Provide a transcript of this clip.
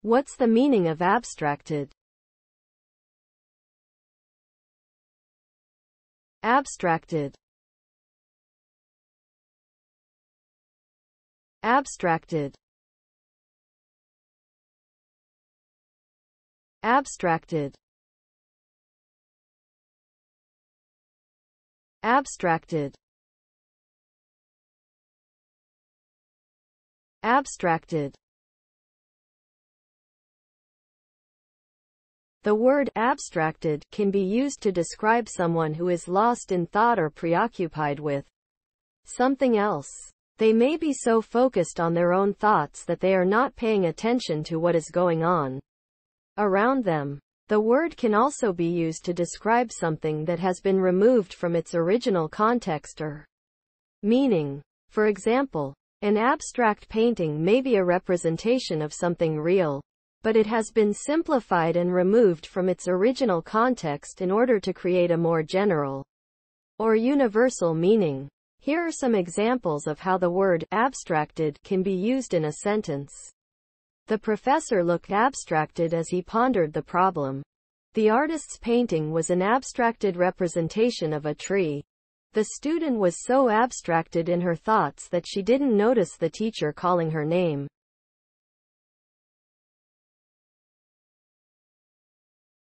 What's the meaning of abstracted? Abstracted. Abstracted. Abstracted. Abstracted. Abstracted. The word abstracted can be used to describe someone who is lost in thought or preoccupied with something else. They may be so focused on their own thoughts that they are not paying attention to what is going on around them. The word can also be used to describe something that has been removed from its original context or meaning. For example, an abstract painting may be a representation of something real, but it has been simplified and removed from its original context in order to create a more general or universal meaning. Here are some examples of how the word abstracted can be used in a sentence. The professor looked abstracted as he pondered the problem. The artist's painting was an abstracted representation of a tree. The student was so abstracted in her thoughts that she didn't notice the teacher calling her name.